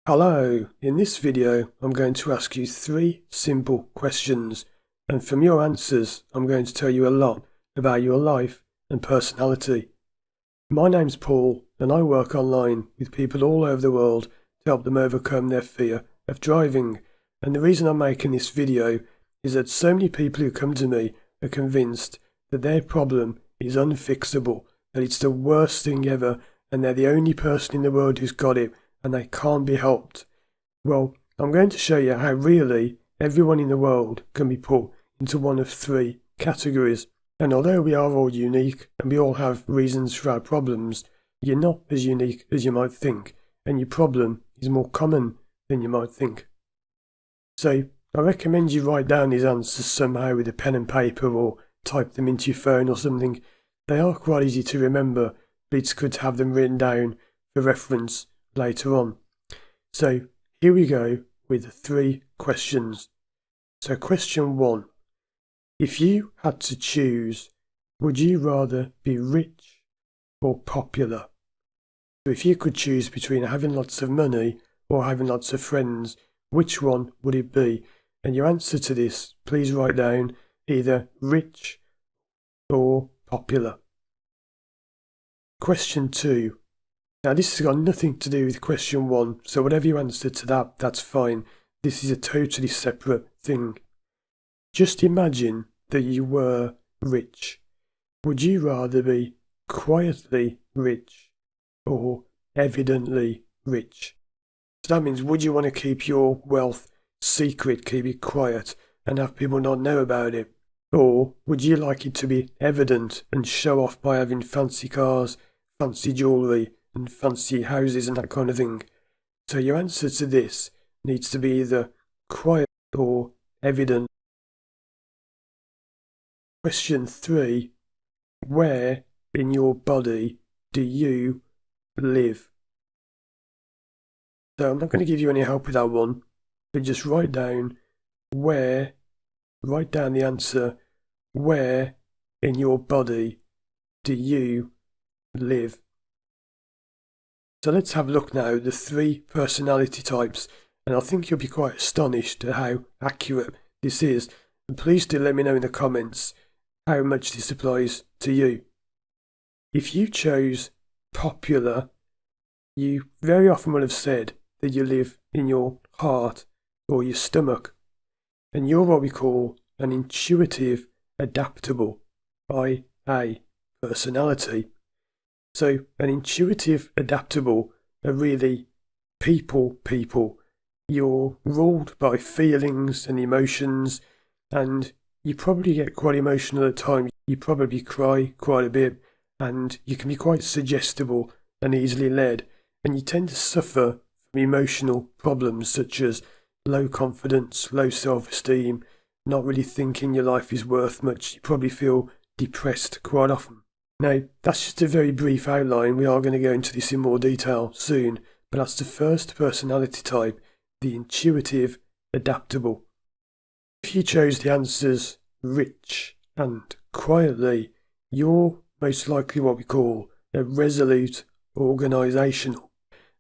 Hello, in this video I'm going to ask you 3 simple questions, and from your answers I'm going to tell you a lot about your life and personality. My name's Paul and I work online with people all over the world to help them overcome their fear of driving, and the reason I'm making this video is that so many people who come to me are convinced that their problem is unfixable, that it's the worst thing ever and they're the only person in the world who's got it and they can't be helped. Well, I'm going to show you how really everyone in the world can be put into one of 3 categories. And although we are all unique and we all have reasons for our problems, you're not as unique as you might think, and your problem is more common than you might think. So I recommend you write down these answers somehow with a pen and paper or type them into your phone or something. They are quite easy to remember, but it's good to have them written down for reference later on. So here we go with the 3 questions. So question 1. If you had to choose, would you rather be rich or popular? So if you could choose between having lots of money or having lots of friends, which one would it be? And your answer to this, please write down either rich or popular. Question 2. Now this has got nothing to do with question 1, so whatever you answer to that, that's fine. This is a totally separate thing. Just imagine that you were rich. Would you rather be quietly rich or evidently rich? So that means, would you want to keep your wealth secret, keep it quiet and have people not know about it? Or would you like it to be evident and show off by having fancy cars, fancy jewellery and fancy houses and that kind of thing? So your answer to this needs to be either quiet or evident. Question 3. Where in your body do you live? So I'm not going to give you any help with that one, but just write down the answer, where in your body do you live? So let's have a look now at the 3 personality types, and I think you'll be quite astonished at how accurate this is. And please do let me know in the comments how much this applies to you. If you chose popular, you very often will have said that you live in your heart or your stomach, and you're what we call an intuitive adaptable, IA personality. So an intuitive adaptable are really people. You're ruled by feelings and emotions, and you probably get quite emotional at times. You probably cry quite a bit, and you can be quite suggestible and easily led, and you tend to suffer from emotional problems such as low confidence, low self-esteem, not really thinking your life is worth much. You probably feel depressed quite often. Now, that's just a very brief outline. We are going to go into this in more detail soon, but that's the first personality type, the intuitive adaptable. If you chose the answers rich and quietly, you're most likely what we call a Resolute Organisational.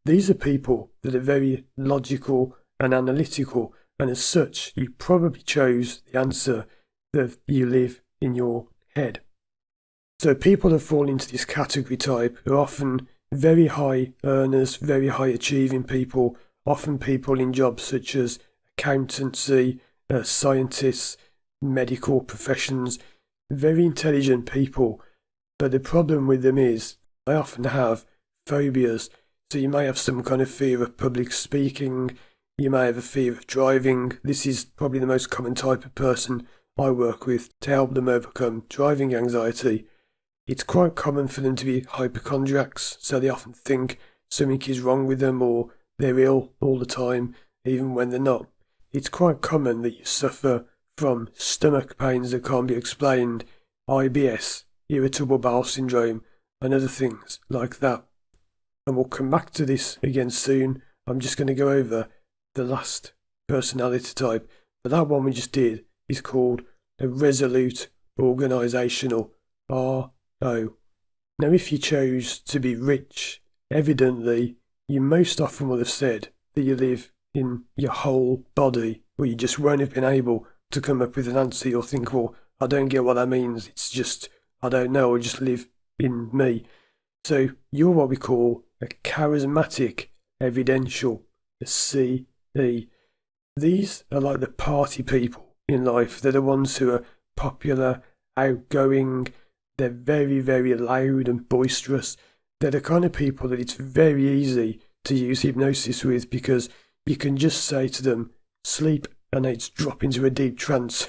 These are people that are very logical and analytical, and as such, you probably chose the answer that you live in your head. So people that fall into this category type are often very high earners, very high achieving people, often people in jobs such as accountancy, scientists, medical professions, very intelligent people. But the problem with them is they often have phobias. So you may have some kind of fear of public speaking, you may have a fear of driving. This is probably the most common type of person I work with to help them overcome driving anxiety. It's quite common for them to be hypochondriacs, so they often think something is wrong with them or they're ill all the time, even when they're not. It's quite common that you suffer from stomach pains that can't be explained, IBS, irritable bowel syndrome, and other things like that. And we'll come back to this again soon. I'm just going to go over the last personality type, but that one we just did is called a Resolute Organisational, RO. Now if you chose to be rich, evidently you most often will have said that you live in your whole body, where you just won't have been able to come up with an answer. You'll think, well, I don't get what that means. It's just, I don't know, I just live in me. So you're what we call a charismatic evidential, a CE. These are like the party people in life. They're the ones who are popular, outgoing, they're very, very loud and boisterous. They're the kind of people that it's very easy to use hypnosis with, because you can just say to them, sleep, and they'd drop into a deep trance.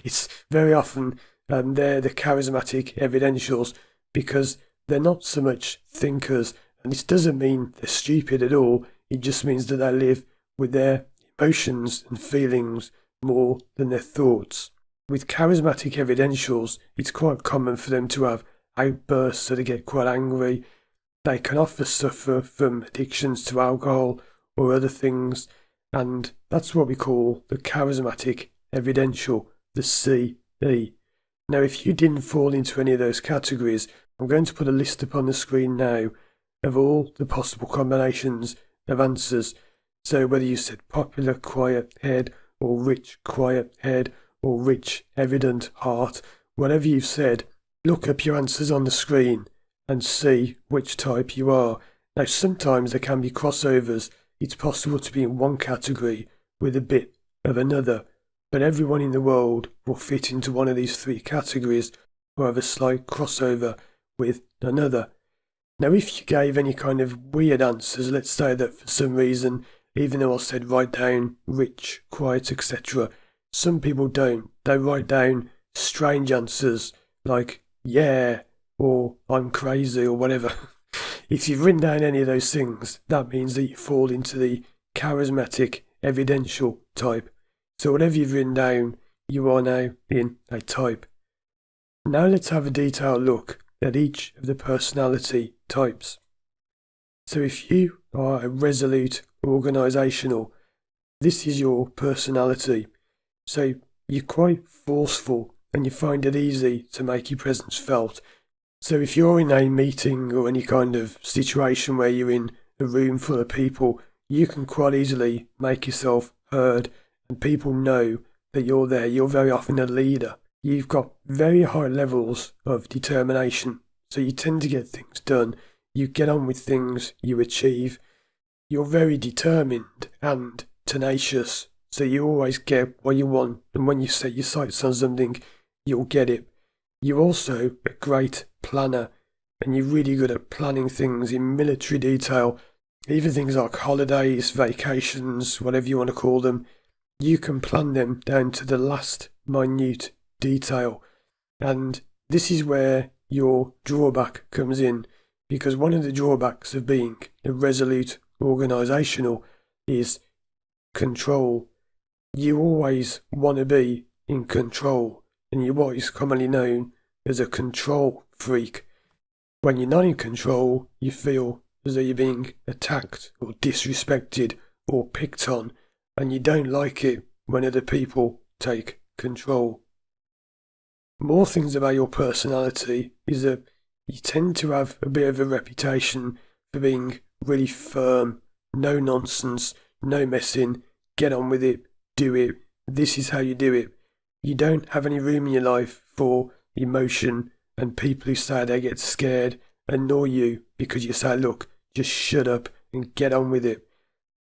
It's very often they're the charismatic evidentials, because they're not so much thinkers, and this doesn't mean they're stupid at all. It just means that they live with their emotions and feelings more than their thoughts. With charismatic evidentials, it's quite common for them to have outbursts, so they get quite angry. They can often suffer from addictions to alcohol or other things, and that's what we call the charismatic evidential, the CE. Now, if you didn't fall into any of those categories, I'm going to put a list up on the screen now of all the possible combinations of answers. So whether you said popular, quiet head, or rich, quiet head, or rich, evident heart, whatever you've said, look up your answers on the screen and see which type you are. Now, sometimes there can be crossovers. It's possible to be in one category with a bit of another, but everyone in the world will fit into one of these three categories or have a slight crossover with another. Now, if you gave any kind of weird answers, let's say that for some reason, even though I said write down rich, quiet, etc., some people don't. They write down strange answers like yeah, or I'm crazy, or whatever. If you've written down any of those things, that means that you fall into the charismatic evidential type. So whatever you've written down, you are now in a type. Now let's have a detailed look at each of the personality types. So if you are a Resolute Organisational, this is your personality. So you're quite forceful and you find it easy to make your presence felt. So if you're in a meeting or any kind of situation where you're in a room full of people, you can quite easily make yourself heard and people know that you're there. You're very often a leader. You've got very high levels of determination, so you tend to get things done. You get on with things, you achieve. You're very determined and tenacious, so you always get what you want, and when you set your sights on something, you'll get it. You're also a great planner, and you're really good at planning things in military detail, even things like holidays, vacations, whatever you want to call them. You can plan them down to the last minute detail, and this is where your drawback comes in, because one of the drawbacks of being a Resolute Organisational is control. You always want to be in control, and you're what is commonly known as a control freak. When you're not in control, you feel as though you're being attacked or disrespected or picked on, and you don't like it when other people take control. More things about your personality is that you tend to have a bit of a reputation for being really firm, no nonsense, no messing, get on with it, do it, this is how you do it. You don't have any room in your life for emotion and people who say they get scared, annoy you because you say, look, just shut up and get on with it.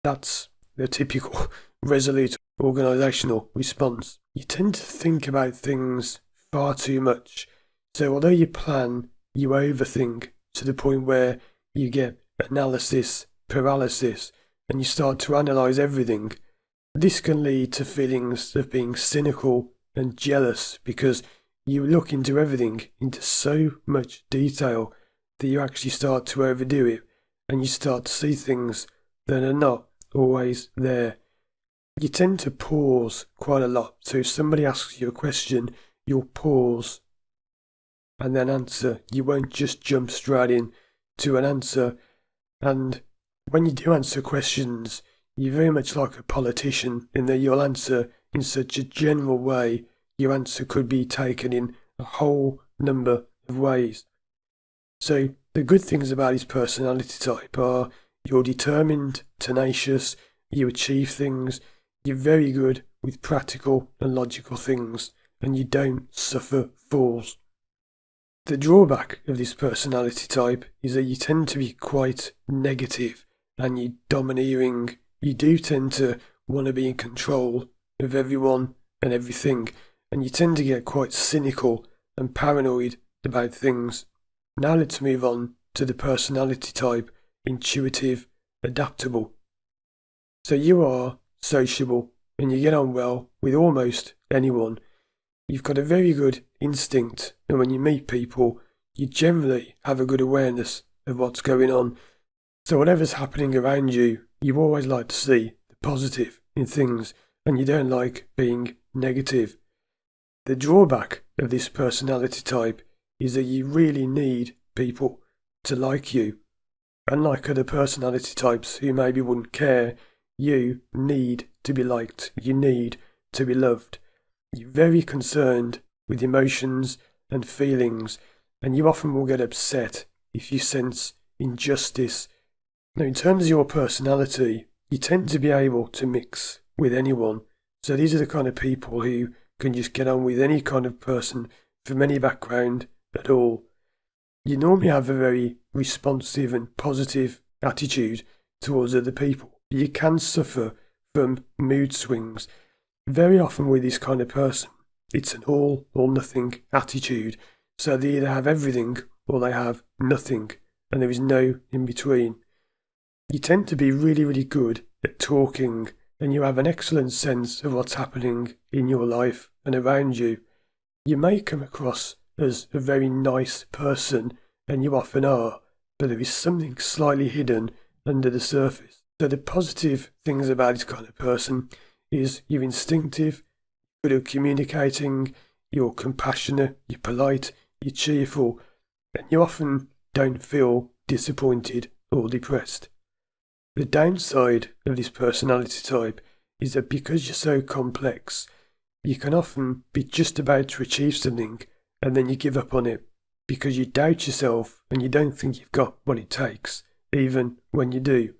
That's the typical Resolute Organisational response. You tend to think about things far too much. So although you plan, you overthink to the point where you get analysis paralysis and you start to analyse everything. This can lead to feelings of being cynical and jealous because you look into everything into so much detail that you actually start to overdo it and you start to see things that are not always there. You tend to pause quite a lot. So if somebody asks you a question, you'll pause and then answer. You won't just jump straight in to an answer. And when you do answer questions, you're very much like a politician in that you'll answer in such a general way. Your answer could be taken in a whole number of ways. So the good things about his personality type are you're determined, tenacious, you achieve things, you're very good with practical and logical things, and you don't suffer falls. The drawback of this personality type is that you tend to be quite negative and you're domineering. You do tend to want to be in control of everyone and everything, and you tend to get quite cynical and paranoid about things. Now let's move on to the personality type, intuitive, adaptable. So you are sociable and you get on well with almost anyone. You've got a very good instinct, and when you meet people, you generally have a good awareness of what's going on. So whatever's happening around you, you always like to see the positive in things, and you don't like being negative. The drawback of this personality type is that you really need people to like you. Unlike other personality types who maybe wouldn't care, you need to be liked, you need to be loved. You're very concerned with emotions and feelings, and you often will get upset if you sense injustice. Now, in terms of your personality, you tend to be able to mix with anyone. So these are the kind of people who can just get on with any kind of person from any background at all. You normally have a very responsive and positive attitude towards other people. You can suffer from mood swings. Very often with this kind of person, it's an all or nothing attitude. So they either have everything or they have nothing, and there is no in between. You tend to be really, really good at talking, and you have an excellent sense of what's happening in your life and around you. You may come across as a very nice person, and you often are, but there is something slightly hidden under the surface. So the positive things about this kind of person is you're instinctive, good at communicating, you're compassionate, you're polite, you're cheerful, and you often don't feel disappointed or depressed. The downside of this personality type is that because you're so complex, you can often be just about to achieve something and then you give up on it because you doubt yourself and you don't think you've got what it takes, even when you do.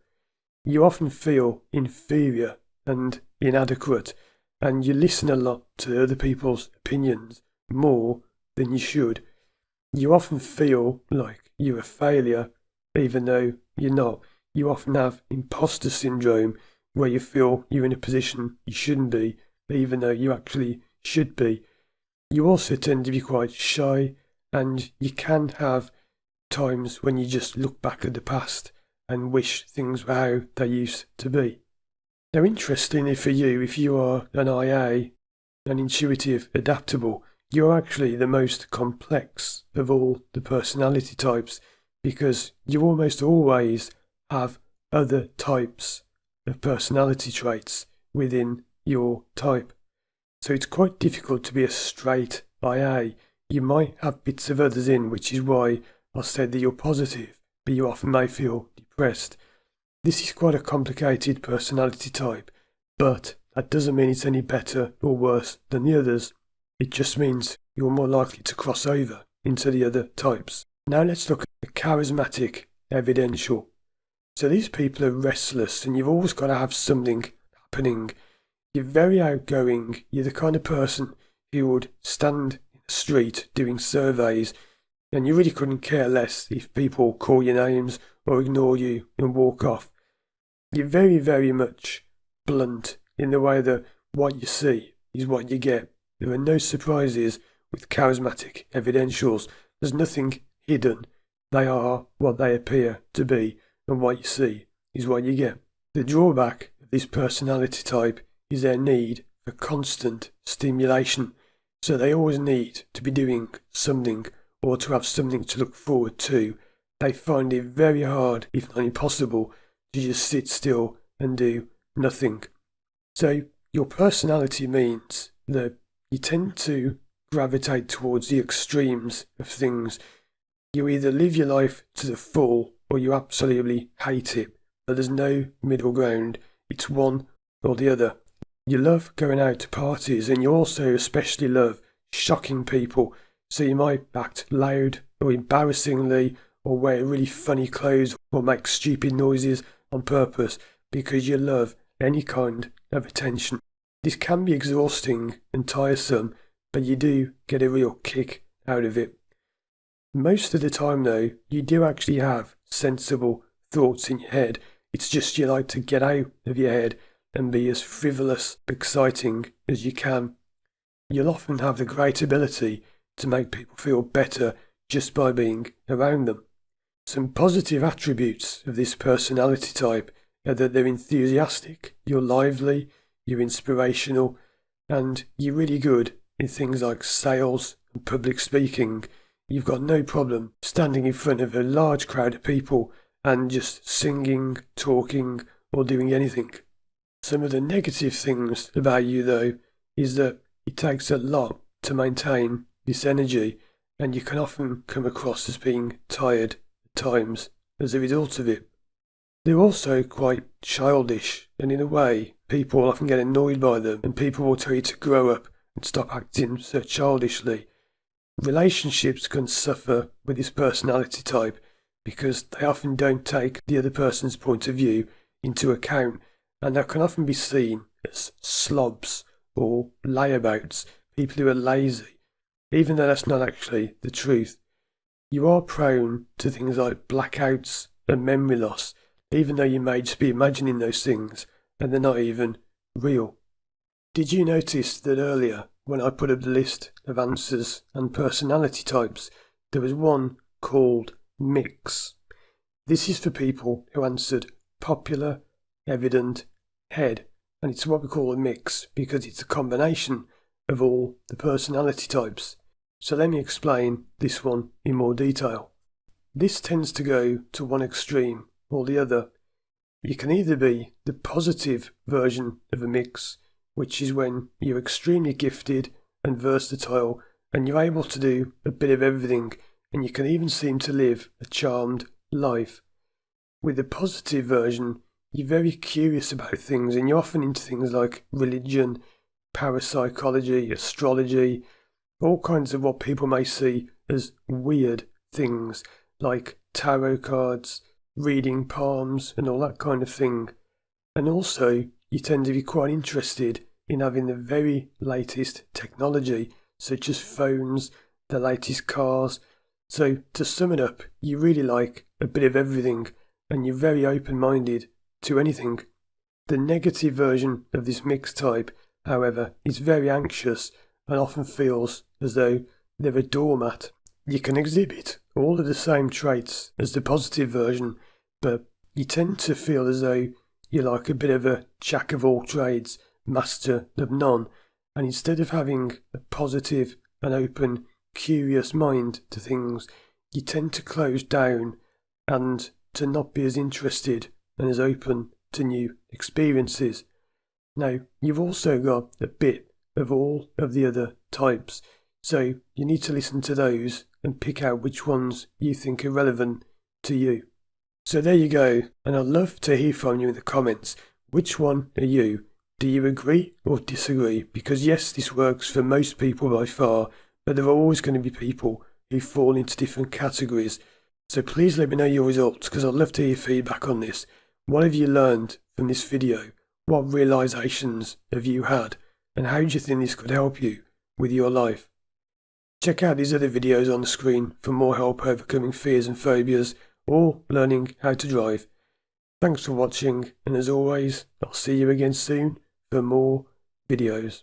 You often feel inferior and inadequate, and you listen a lot to other people's opinions more than you should. You often feel like you're a failure, even though you're not. You often have imposter syndrome, where you feel you're in a position you shouldn't be, even though you actually should be. You also tend to be quite shy, and you can have times when you just look back at the past and wish things were how they used to be. Now, interestingly for you, if you are an IA, an intuitive adaptable, you're actually the most complex of all the personality types, because you almost always have other types of personality traits within your type. So it's quite difficult to be a straight IA. You might have bits of others in, which is why I said that you're positive, but you often may feel depressed. This is quite a complicated personality type, but that doesn't mean it's any better or worse than the others. It just means you're more likely to cross over into the other types. Now let's look at the charismatic evidential. So these people are restless, and you've always got to have something happening. You're very outgoing. You're the kind of person who would stand in the street doing surveys, and you really couldn't care less if people call your names or ignore you and walk off. You're very, very much blunt in the way that what you see is what you get. There are no surprises with charismatic evidentials. There's nothing hidden. They are what they appear to be, and what you see is what you get. The drawback of this personality type is their need for constant stimulation. So they always need to be doing something or to have something to look forward to. They find it very hard, if not impossible, to just sit still and do nothing. So your personality means that you tend to gravitate towards the extremes of things. You either live your life to the full or you absolutely hate it, but there's no middle ground. It's one or the other. You love going out to parties, and you also especially love shocking people. So you might act loud or embarrassingly, or wear really funny clothes, or make stupid noises on purpose, because you love any kind of attention. This can be exhausting and tiresome, but you do get a real kick out of it. Most of the time though, you do actually have sensible thoughts in your head. It's just you like to get out of your head and be as frivolous, exciting as you can. You'll often have the great ability to make people feel better just by being around them. Some positive attributes of this personality type are that they're enthusiastic, you're lively, you're inspirational, and you're really good in things like sales and public speaking. You've got no problem standing in front of a large crowd of people and just singing, talking, or doing anything. Some of the negative things about you, though, is that it takes a lot to maintain this energy, and you can often come across as being tired at times as a result of it. They're also quite childish, and in a way, people often get annoyed by them, and people will tell you to grow up and stop acting so childishly. Relationships can suffer with this personality type because they often don't take the other person's point of view into account, and they can often be seen as slobs or layabouts, people who are lazy, even though that's not actually the truth. You are prone to things like blackouts and memory loss, even though you may just be imagining those things and they're not even real. Did you notice that earlier, when I put up the list of answers and personality types, there was one called mix? This is for people who answered popular, evident, head, and it's what we call a mix because it's a combination of all the personality types. So let me explain this one in more detail. This tends to go to one extreme or the other. You can either be the positive version of a mix, which is when you're extremely gifted and versatile and you're able to do a bit of everything, and you can even seem to live a charmed life. With the positive version, you're very curious about things and you're often into things like religion, parapsychology, astrology, all kinds of what people may see as weird things like tarot cards, reading palms and all that kind of thing. And also, you tend to be quite interested in having the very latest technology, such as phones, the latest cars. So to sum it up, you really like a bit of everything and you're very open-minded to anything. The negative version of this mixed type, however, is very anxious and often feels as though they're a doormat. You can exhibit all of the same traits as the positive version, but you tend to feel as though you're like a bit of a jack of all trades, master of none, and instead of having a positive and open, curious mind to things, you tend to close down and to not be as interested and as open to new experiences. Now, you've also got a bit of all of the other types, so you need to listen to those and pick out which ones you think are relevant to you. So there you go, and I'd love to hear from you in the comments. Which one are you? Do you agree or disagree? Because yes, this works for most people by far, but there are always going to be people who fall into different categories. So please let me know your results, because I'd love to hear feedback on this. What have you learned from this video? What realizations have you had? And how do you think this could help you with your life? Check out these other videos on the screen for more help overcoming fears and phobias or learning how to drive. Thanks for watching, and as always, I'll see you again soon for more videos.